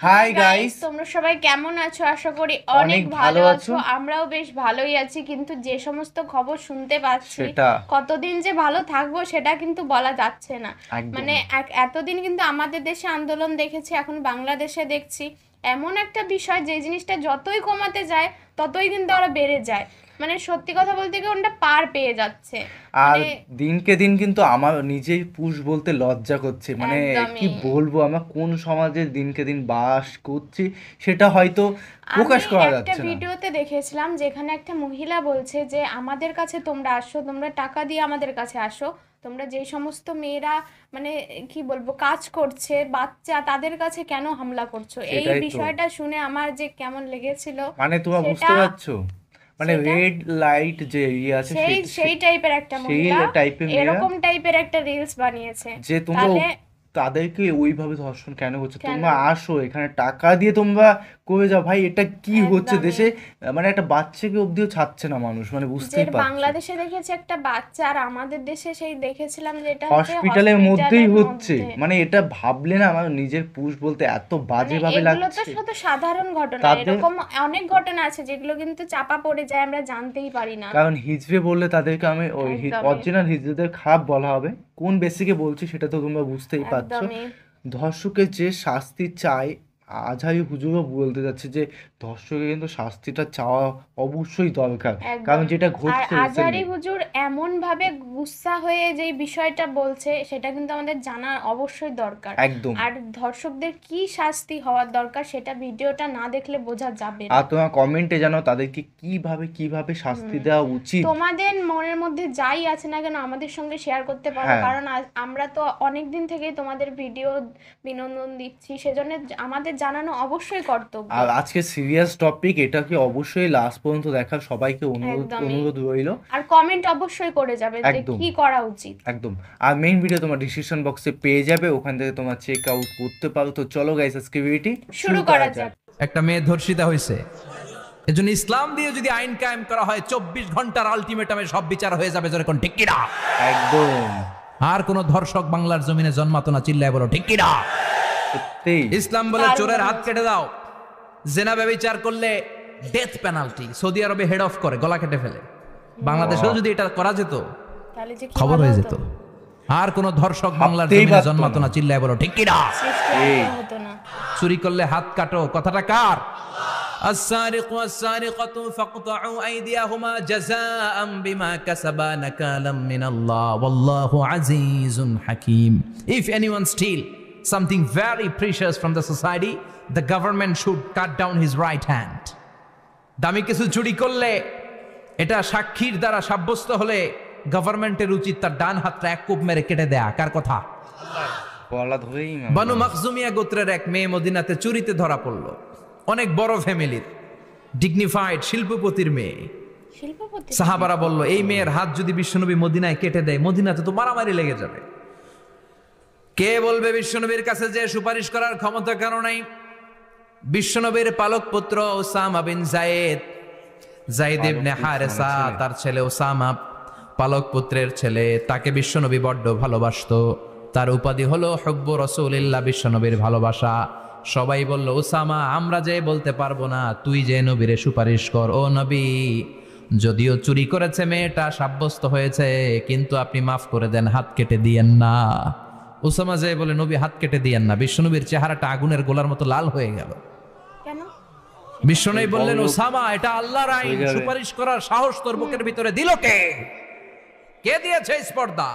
Hi guys, তোমরা সবাই কেমন আছো? আশা করি অনেক ভালো আছো। আমরাও বেশ ভালোই আছি, কিন্তু যে সমস্ত খবর শুনতে পাচ্ছি কতদিন যে ভালো থাকবো সেটা কিন্তু বলা যাচ্ছে না। মানে এতদিন কিন্তু আমাদের দেশে আন্দোলন দেখেছি, এখন বাংলাদেশে দেখছি এমন একটা বিষয় যে জিনিসটা যতই কমাতে যায় ততই কিন্তু ওরা বেড়ে যায়। মানে সত্যি কথা বলতে কি ওটা পার পেয়ে যাচ্ছে। আর দিনকে দিন কিন্তু আমার নিজেই পুষ বলতে লজ্জা করছে। মানে কি বলবো, আমরা কোন সমাজে দিনকে দিন বাস করছি সেটা হয়তো প্রকাশ করা যাচ্ছে না। একটা ভিডিওতে দেখেছিলাম যেখানে একটা মহিলা বলছে যে আমাদের কাছে তোমরা আসো, তোমরা টাকা দিয়ে আমাদের কাছে আসো, তোমরা যে সমস্ত মেয়েরা মানে কি বলবো কাজ করছে বাচ্চা, তাদের কাছে কেন হামলা করছো? এই বিষয়টা শুনে আমার যে কেমন লেগেছিল, মানে তোমরা বুঝতে পারছো, মানে রেড লাইট যে আছে সেই টাইপের একটা মহিলা এরকম টাইপের একটা রিলস বানিয়েছে যে তোমরা তাদেরকে ওইভাবে ধর্ষণ কেন করছো? তোমরা আসো এখানে, টাকা দিয়ে তোমরা করে যাও। ভাই এটা কি হচ্ছে দেশে? মানে একটা বাচ্চাকে অবধিও ছাড়ছে না মানুষ, মানে বুঝতেই পারছো। বাংলাদেশে দেখেছি একটা বাচ্চা, আর আমাদের দেশে সেই দেখেছিলাম যে এটা হসপিটালের মধ্যেই হচ্ছে। মানে এটা ভাবলে না আমার নিজের পুষ বলতে এত বাজে ভাবে লাগছে। এগুলো তো শুধু সাধারণ ঘটনা, এরকম অনেক ঘটনা আছে যেগুলো কিন্তু চাপা পড়ে যায়, আমরা জানতেই পারি না। কারণ হিজড়ে বললে তাদেরকে আমি ওই অরিজিনাল হিজড়েদের খারাপ বলা হবে। কোন বেসিকে বলছি সেটা তো তোমরা বুঝতেই পারছো। ধর্ষকের যে শাস্তি চাই, আজহারি হুজুরও বলতে যাচ্ছে যে ধর্ষকের কিন্তু শাস্তিটা চাওয়া অবশ্যই দরকার, কারণ যেটা ঘটছে। আজহারি হুজুর এমন ভাবে গুসা হয়ে যে বিষয়টা বলছে সেটা কিন্তু আমাদের জানা অবশ্যই দরকার। একদম। আর ধর্ষকদের কি শাস্তি হওয়ার দরকার সেটা ভিডিওটা না দেখলে বোঝা যাবে না। আর তোমার কমেন্টে জানো তাদেরকে কিভাবে শাস্তি দেওয়া উচিত। তোমাদের মনের মধ্যে যাই আছে না কেন আমাদের সঙ্গে শেয়ার করতে পারো, কারণ আমরা তো অনেক দিন থেকেই তোমাদের ভিডিও বিনোদন দিচ্ছি, সেজন্য আমাদের জানানো অবশ্যই কর্তব্য। আর আজকে সিরিয়াস টপিক, এটাকে অবশ্যই লাস্ট পর্যন্ত দেখার সবাইকে অনুরোধ রইল। আর কমেন্ট অবশ্যই করে যাবে যে কি করা উচিত। একদম। আর মেইন ভিডিও তোমার ডিসক্রিপশন বক্সে পেয়ে যাবে, ওখান থেকে তোমরা চেক আউট করতে পারো। তো চলো গাইস, আজকে ভিডিওটি শুরু করা যাক। একটা মেয়ে ধর্ষিতা হয়েছে, এজন্য ইসলাম দিয়ে যদি আইন কায়েম করা হয় 24 ঘন্টার আলটিমেটামে সব বিচার হয়ে যাবে। যেরকম ঠিক কি না? একদম। আর কোন ধর্ষক বাংলার জমিনে জন্মাতো না, চিল্লায় বলো ঠিক কি না? ইসলাম বলে চোরের হাত কেটে দাও, জেনা ব্যভিচার করলে ডেথ পেনাল্টি। সৌদি আরবে হেড অফ করে, গলা কেটে ফেলে। বাংলাদেশেও যদি এটা করা যেত খবর হয়ে যেত। আর কোন ধর্ষক বাংলার জমিনে জন্মাতো না, চিল্লায় বলো ঠিক কি না? চুরি করলে হাত কাটো, কথাটা কার? السارق والسارقة فاقطعوا أيديهما جزاء بما كسبا نكالا من الله والله عزيز حكيم. If anyone steal something very precious from the society, the government should cut down his right hand. দামি কিছু চুরি করলে এটা সাক্ষীর দ্বারা সাব্যস্ত হলে গভর্নমেন্টের উচিত তার ডান হাতটা এক কোপ মেরে কেটে দেয়া। কার কথা? বানু মাখজুমিয়া গোত্রের এক মেয়ে মদিনাতে চুরিতে ধরা পড়ল। অনেক বড় ফ্যামিলির, ডিগনিফাইড শিল্পপতির মেয়ে। সাহাবারা বলল এই মেয়ের হাত যদি বিশ্বনবী মদিনায় কেটে দেয়, মদিনাতে তো মারামারি লেগে যাবে। কে বলবে বিশ্বনবীর কাছে যে সুপারিশ করার ক্ষমতা কারো নাই? বিশ্বনবীর পালক পুত্র উসামা বিন যায়েদ ইবনে হারেসা, তার ছেলে উসামা পালক পুত্রের ছেলে, তাকে বিশ্বনবী বড্ড ভালোবাসতো। তার উপাধি হলো হুব্বু রাসূলিল্লাহ, বিশ্বনবীর ভালোবাসা। সবাই বলল উসামা আমরা যে বলতে পারবো না, তুই যে নবীরে সুপারিশ কর। ও নবী, যদিও চুরি করেছে মেয়েটা, সাব্যস্ত হয়েছে, কিন্তু আপনি মাফ করে দেন, হাত কেটে দিয়েন না। উসামা যে বলে নবী হাত কেটে দিয়েন না। বিশ্বনবীর চেহারাটা আগুনের গোলার মতো লাল হয়ে গেল। বিশ্বনবী বললেন উসামা এটা আল্লাহর আইন, সুপারিশ করার সাহস তোর বুকের ভিতরে দিল কে? কে দিয়েছে স্পর্ধা?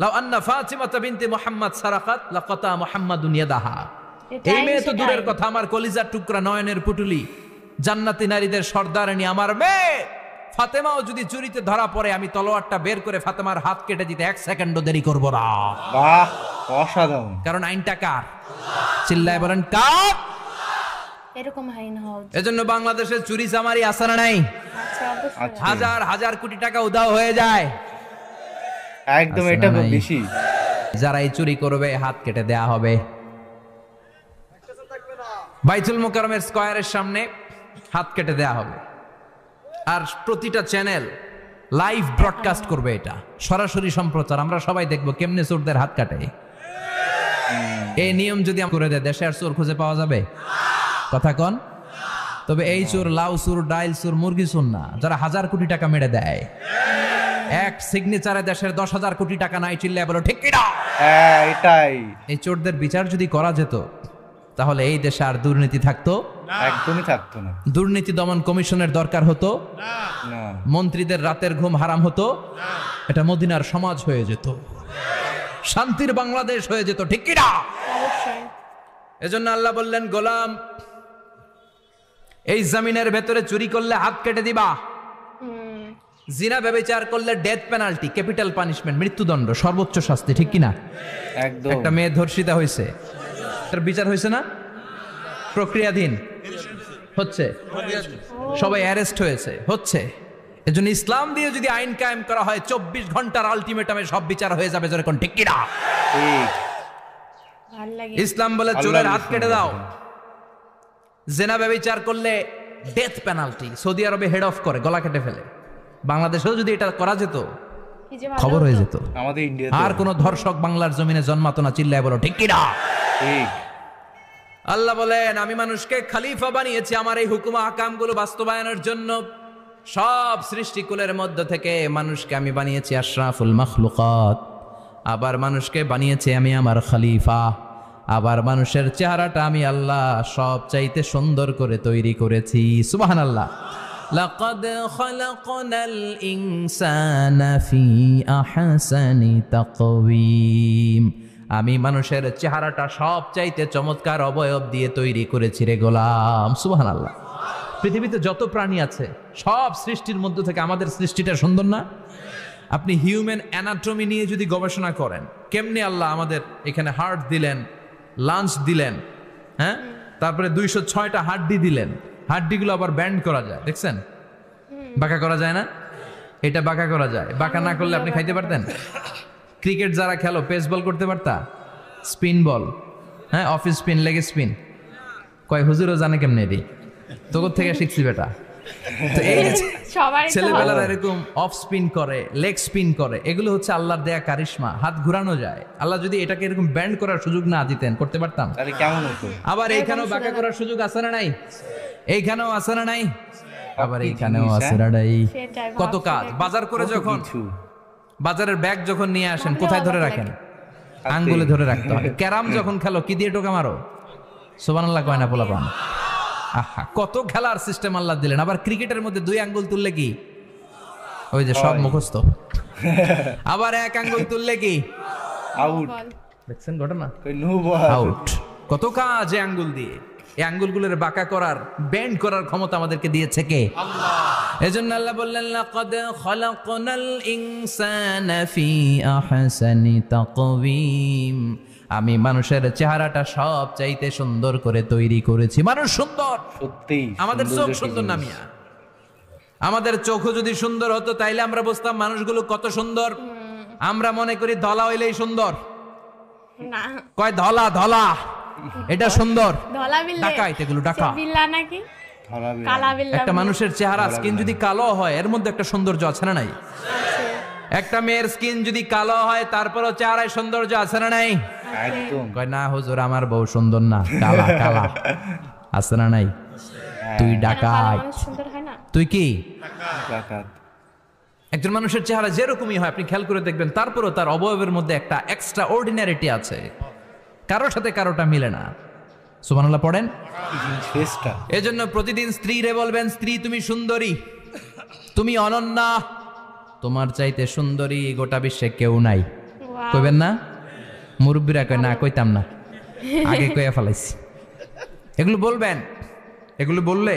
লাউ আন্না ফাতিমা বিনতে মুহাম্মদ সারাকাত লাকাতা মুহাম্মাদুন ইয়াদাহা। এই মেয়ে তো দূরের কথা, আমার কলিজার টুকরা, নয়নের পুটুলি, জান্নাতি নারীদের সর্দারানী আমার মেয়ে ফাতেমাও যদি চুরিতে ধরা পড়ে, আমি তলোয়ারটা বের করে ফাতেমার হাত কেটে দিতে 1 সেকেন্ডও দেরি করব না। বাহ, অসাধারণ। কারণ আইনটা কার? চিল্লায় বলেন কার? এরকম আইন হওয়া উচিত। এজন্য বাংলাদেশে চুরি চামারি আছে না নাই? হাজার হাজার কোটি টাকা উধাও হয়ে যায়। একদম, এটা বেশি। যারা এই চুরি করবে হাত কেটে দেয়া হবে। বাইতুল মুকাররমের স্কয়ারের সামনে হাত কেটে দেয়া হবে। আর প্রতিটা চ্যানেল লাইভ ব্রডকাস্ট করবে, এটা সরাসরি সম্প্রচার। আমরা সবাই দেখবো কেমনে চোরদের হাত কাটে। এই নিয়ম যদি করে দেয় দেশে আর চোর খুঁজে পাওয়া যাবে? কথা কন। তবে এই চোর লাউ চোর, ডাইল চোর, মুরগি চোর না, যারা 1000 কোটি টাকা মেরে দেয়। এক সিগনেচারে দেশের 10,000 কোটি টাকা নাই, চিল্লায় বলো ঠিক কিনা? হ্যাঁ, এটাই। এই চোরদের বিচার যদি করা যেত তাহলে এই দেশে আর দুর্নীতি থাকতো? একদমই থাকতো না। দুর্নীতি দমন কমিশনের দরকার হতো না। মন্ত্রীদের রাতের ঘুম হারাম হতো? এটা মদিনার সমাজ হয়ে যেত, শান্তির বাংলাদেশ হয়ে যেত, ঠিক কিনা? এজন্য আল্লাহ বললেন, গোলাম এই জমিনের ভেতরে চুরি করলে হাত কেটে দিবা, জিনা ব্যভিচার করলে ডেথ পেনাল্টি, ক্যাপিটাল পানিশমেন্ট, মৃত্যুদণ্ড, সর্বোচ্চ শাস্তি, ঠিক কিনা? একদম। একটা মেয়ে ধর্ষিতা হয়েছে, তার বিচার হয়েছে না? প্রক্রিয়াধীন হচ্ছে, সবাই অ্যারেস্ট হচ্ছে। এজন্য ইসলাম দিয়ে যদি আইন কায়েম করা হয় 24 ঘন্টার আলটিমেটামে সব বিচার হয়ে যাবে, যেরকম ঠিক কিনা? ইসলাম বলে চোরের হাত কেটে দাও, জেনা ব্যভিচার করলে ডেথ পেনাল্টি। সৌদি আরবে হেড অফ করে, গলা কেটে ফেলে। বাংলাদেশেও যদি এটা করা যেত খবর হয়ে যেত। আমাদের ইন্ডিয়াতে আর কোন ধর্ষক বাংলার জমিনে জন্মাতো না, চিল্লায় বলো ঠিক কিনা? ঠিক। আল্লাহ বলেন, আমি মানুষকে খলিফা বানিয়েছি আমার এই হুকুম আহকামগুলো বাস্তবায়নের জন্য। সব সৃষ্টিকুলের মধ্য থেকে মানুষকে আমি বানিয়েছি আশরাফুল মাখলুকাত, আবার মানুষকে বানিয়েছি আমি আমার খলিফা। আবার মানুষের চেহারাটা আমি আল্লাহ সব চাইতে সুন্দর করে তৈরি করেছি। সুবহানাল্লাহ। লাকাদ খালাকনাল ইনসানা ফি আহসানি তাকওয়িম। আমি মানুষের চেহারাটা সব চাইতে চমৎকার অবয়ব দিয়ে তৈরি করেছি রে গোলাম। সুবহানাল্লাহ। পৃথিবীতে যত প্রাণী আছে সব সৃষ্টির মধ্য থেকে আমাদের সৃষ্টিটা সুন্দর না? আপনি হিউম্যান অ্যানাটমি নিয়ে যদি গবেষণা করেন, কেমনে আল্লাহ আমাদের এখানে হার্ট দিলেন, লাঞ্চ দিলেন, হ্যাঁ, তারপরে 206টা হাড্ডি দিলেন, হাড্ডিগুলো আবার ব্যান্ড করা যায়, দেখছেন? বাঁকা করা যায় না? এটা বাঁকা করা যায়। বাঁকা না করলে আপনি খাইতে পারতেন? ক্রিকেট যারা খেলো, পেস বল করতে পারতা? স্পিন বল, হ্যাঁ, অফিস স্পিন, লেগ স্পিন, কয় হুজুরও জানে কেমনে এটি, তোর থেকে শিখছি বেটা। তো এই ছেলেবেলারা এরকম অফ স্পিন করে, লেগ স্পিন করে, এগুলো হচ্ছে আল্লাহর দেয়া কারিশমা। হাত ঘুরানো যায়। আল্লাহ যদি এটাকে এরকম ব্যান্ড করার সুযোগ না দিতেন, করতে পারতাম? তাহলে কেমন হতো? আবার এইখানেও বাঁকা করার সুযোগ আছে না নাই? এইখানেও আছে না নাই? আবার এইখানেও আছে না নাই? কত কাজ। বাজার করে যখন বাজারের ব্যাগ যখন নিয়ে আসেন, কোথায় ধরে রাখেন? আঙ্গুলে ধরে রাখতে হয়। ক্যারাম যখন খেলো, কি দিয়ে টোকা মারো? সুবহানাল্লাহ কয় না পোলাপান? আহা, কত খেলার সিস্টেম আল্লাহ দিলেন। আবার ক্রিকেটের মধ্যে 2 আঙ্গুল তুললে কি ওই যে সব মুখস্থ, আবার 1 আঙ্গুল তুললে কি আউট। দেখছেন ঘটনা? আউট। কত কাজ এই আঙ্গুল দিয়ে। এই আঙ্গুলগুলোর বাঁকা করার, বেন্ড করার ক্ষমতা আমাদেরকে দিয়েছে কে? আল্লাহ। এজন্য আল্লাহ বললেন, লাকাদ খালাকনাল ইনসানা ফি আহসানি তাকওয়িম। আমি মানুষের চেহারাটা সব চাইতে সুন্দর করে তৈরি করেছি। মানুষ সুন্দর, সত্যি। আমাদের চোখ সুন্দর না মিয়া? আমাদের চোখও যদি সুন্দর হতো তাইলে আমরা বুঝতাম মানুষগুলো কত সুন্দর। আমরা মনে করি ধলা হইলেই সুন্দর। না, কয় ধলা ধলা এটা সুন্দর, ধলা বিল্লা, ডাকাইত এগুলো ডাকা বিল্লা নাকি কালা বিল্লা। একটা মানুষের চেহারা স্কিন যদি কালো হয়, এর মধ্যে একটা সৌন্দর্য আছে না নাই? একটা মেয়ের স্কিন যদি কালো হয়, তারপরও চেহারায় সৌন্দর্য আছে না নাই? একদম। কয় না হুজুর, আমার বউ সুন্দর না, কালা কালা। আছে না নাই? তুই ডাকাত, তুই কি ডাকাত। একজন মানুষের চেহারা যেরকমই হয় আপনি খেয়াল করে দেখবেন, তারপরও তার অবয়বের মধ্যে একটা এক্সট্রা অর্ডিনারিটি আছে, কারোর সাথে কারোটা মিলে না। সুবহানাল্লাহ পড়েন। এজন্য প্রতিদিন স্ত্রীরে বলবেন, স্ত্রী তুমি সুন্দরী, তুমি অনন্যা, তোমার চাইতে সুন্দরী গোটা বিশ্বে কেউ নাই। কইবেন না? মুরব্বীরা কয় না, কইতাম না, আগে কইয়া ফেলাইছি। এগুলো বলবেন। এগুলো বললে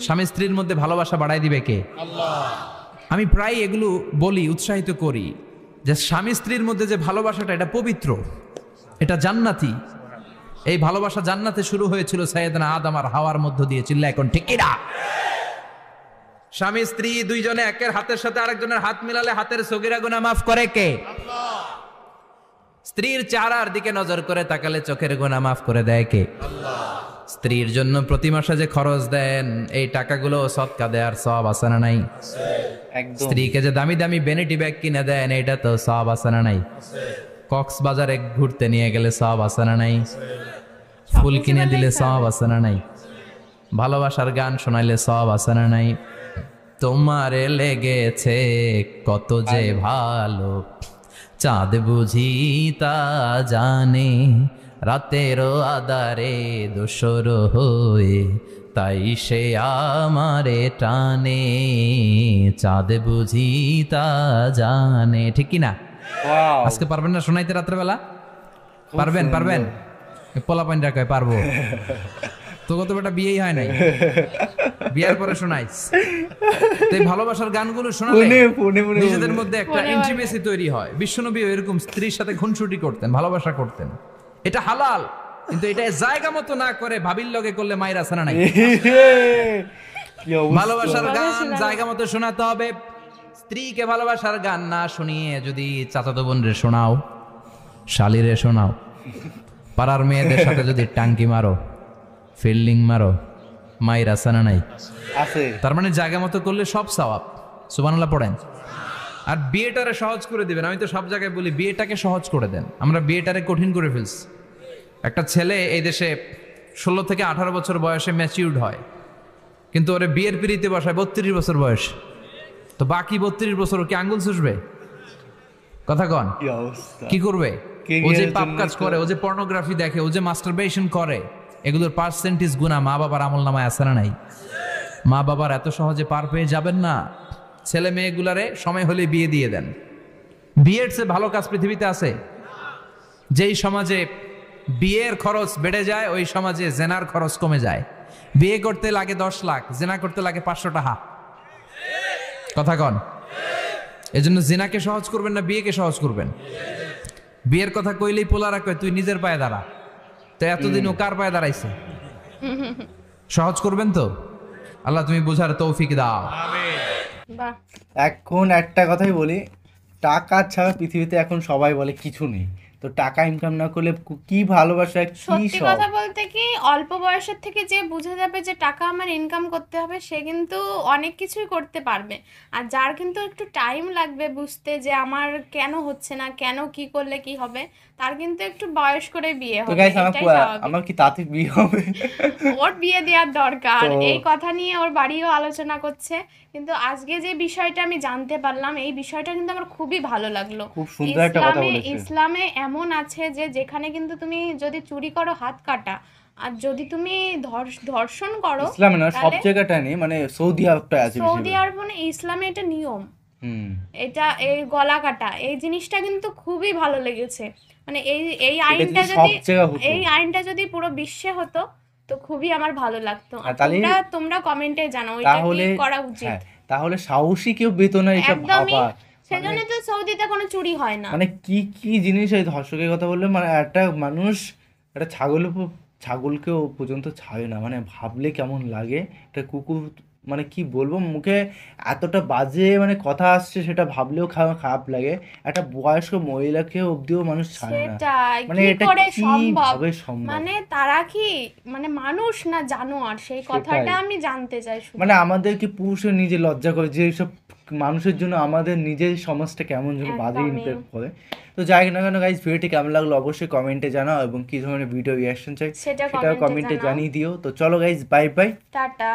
স্বামী স্ত্রীর মধ্যে ভালোবাসা বাড়াই দিবে কে? আল্লাহ। আমি প্রায় এগুলো বলি, উৎসাহিত করি যে স্বামী স্ত্রীর মধ্যে যে ভালোবাসাটা, এটা পবিত্র, এটা জান্নাতি। এই ভালোবাসা জান্নাতে শুরু হয়েছিল সাইয়েদনা আদম আর হাওয়ার মধ্য দিয়ে। চিল্লা এখন ঠিক কিনা? স্বামী স্ত্রী দুইজনে একের হাতের সাথে আরেকজনের হাত মিলালে হাতের সগীরা গুনাহ মাফ করে কে? আল্লাহ। স্ত্রীর চেহারার দিকে নজর করে তাকালে চোখের গুনাহ মাফ করে দেয় কে? আল্লাহ। স্ত্রীর জন্য প্রতি মাসে যে খরচ দেন, এই টাকাগুলো সদকা দেওয়ার সওয়াব আছে না নাই? স্ত্রীকে যে দামি দামি ভ্যানিটি ব্যাগ কিনে দেন, এটা তো সওয়াব আছে না নাই? কক্সবাজারে ঘুরতে নিয়ে গেলে সওয়াব আছে না নাই? ফুল কিনে দিলে সওয়াব আছে না নাই? ভালোবাসার গান শোনাইলে সওয়াব আছে না নাই? তোমারে লেগেছে কত যে ভালো, চাঁদ বুঝি তা জানে, রাতেরও আধারে দোসর হয়ে তাই সে আমারে টানে, চাঁদ বুঝি তা জানে। ঠিক কি না? আজকে পারবেন না শোনাইতে রাত্রেবেলা? পারবেন? পারবেন? পোলাপাইন রাখায় পারবো তো, কত বেটা বিয়েই হয় নাই, বিয়ের পরে শোনাইস। তাই ভালোবাসার গানগুলো শোনালে নিজেদের মধ্যে একটা ইন্টিমেসি তৈরি হয়। বিশ্বনবী এরকম স্ত্রীর সাথে খুনসুটি করতেন, ভালোবাসা করতেন। এটা হালাল, কিন্তু এটা জায়গা মতো না করে ভাবির লগে করলে মায়ের আছে না নাই? ভালোবাসার গান জায়গা মতো শোনাতে হবে। স্ত্রীকে ভালোবাসার গান না শুনিয়ে যদি চাচাতো বোনরে শোনাও, শালিরে শোনাও, পাড়ার মেয়েদের সাথে যদি টাঙ্কি মারো, ফিল্ডিং মারো, মায়ের আছে না নাই? তার মানে জায়গা মতো করলে সব সওয়াব। সুবহানাল্লাহ পড়েন। আর বিয়েটারে সহজ করে দিবেন। আমি তো সব জায়গায় বলি বিয়েটাকে সহজ করে দেন, আমরা বিয়েটারে কঠিন করে ফেলছি। একটা ছেলে এই দেশে 16 থেকে 18 বছর বয়সে ম্যাচিউরড হয়, কিন্তু ওরে বিয়ের পিড়িতে বসায় 32 বছর বয়স। তো বাকি 32 বছর কি আঙ্গুল চুষবে? কথা কন, কি করবে? ও যে পাপ কাজ করে, ও যে পর্নোগ্রাফি দেখে, ও যে মাস্টারবেশন করে, এগুলোর পার্সেন্টেজ গুণা মা বাবার আমল নামায় আছে না নাই? মা বাবার এত সহজে পার পেয়ে যাবেন না। ছেলে মেয়েগুলারে সময় হলে বিয়ে দিয়ে দেন। বিয়ের চেয়ে ভালো কাজ পৃথিবীতে আছে? যেই সমাজে বিয়ের খরচ বেড়ে যায়, ওই সমাজে জেনার খরচ কমে যায়। বিয়ে করতে লাগে 10 লাখ, জেনা করতে লাগে 500 টাকা। কথা কন। এজন্য জেনাকে সহজ করবেন না, বিয়েকে সহজ করবেন। বিয়ের কথা কইলেই পোলারা কয় তুই নিজের পায়ে দাঁড়া। তো এতদিন ও কার পায়ে দাঁড়াইছে? সহজ করবেন তো। আল্লাহ তুমি বোঝার তৌফিক দাও। এখন একটা কথাই বলি, টাকা ছাড়া পৃথিবীতে এখন সবাই বলে কিছু নেই। তো টাকা ইনকাম না করলে কি ভালোবাসা, কি সত্যি কথা বলতে কি অল্প বয়সের থেকে যে বুঝে যাবে যে টাকা আমার ইনকাম করতে হবে, সে কিন্তু অনেক কিছুই করতে পারবে। আর যার কিন্তু একটু টাইম লাগবে বুঝতে যে আমার কেন হচ্ছে না, কেন কি করলে কি হবে, তার কিন্তু একটু বয়স করে বিয়ে হবে। আমার কি তাতে বিয়ে হবে? ওর বিয়ে দেওয়ার দরকার, এই কথা নিয়ে ওর বাড়িও আলোচনা করছে। কিন্তু আজকে যে বিষয়টা আমি জানতে পারলাম, এই বিষয়টা কিন্তু আমার খুবই ভালো লাগলো। খুব সুন্দর একটা কথা বলেছে। ইসলামে এমন আছে যে যেখানে কিন্তু তুমি যদি চুরি করো হাত কাটা, আর যদি তুমি ধর্ষণ করো, ইসলামে না সব জায়গাটা নেই, মানে সৌদি আরবটা আছে, সৌদি আরব মানে ইসলামে এটা নিয়ম। এটা এই গলা কাটা এই জিনিসটা কিন্তু খুবই ভালো লেগেছে। মানে এই আইনটা যদি পুরো বিশ্বে হতো তো খুবই আমার ভালো লাগতো। তোমরা কমেন্টে জানাও এটা কি করা উচিত। তাহলে সাহসী কেউ বেতনে এসব ভাবা, সেজন্য তো সৌদিতে কোনো চুরি হয় না। মানে কি জিনিস। এই ধর্ষকের কথা বললে, মানে একটা মানুষ একটা ছাগলকেও পর্যন্ত ছাড়ে না, মানে ভাবলে কেমন লাগে। একটা কুকুর, মানে কি বলবো, মুখে এতটা বাজে মানে কথা আসছে, সেটা ভাবলেও খারাপ লাগে। একটা বয়স্ক মহিলাকে অবধিও মানুষ ছাড়ে না, মানে এটা কিভাবে সম্ভব? মানে তারা কি মানে মানুষ না জানোয়ার, সেই কথাটা আমি জানতে চাই। মানে আমাদের কি পুরুষের নিজে লজ্জা করে যে এইসব মানুষের জন্য আমাদের নিজের সমাজটা কেমন যেন বাজে ইমপ্যাক্ট করে। তো যাই না কেন গাইস, ভিডিওটি কেমন লাগলো অবশ্যই কমেন্টে জানাও, এবং কি ধরনের ভিডিও রিঅ্যাকশন চাই সেটাও কমেন্টে জানিয়ে দিও। তো চলো গাইস, বাই বাই, টাটা।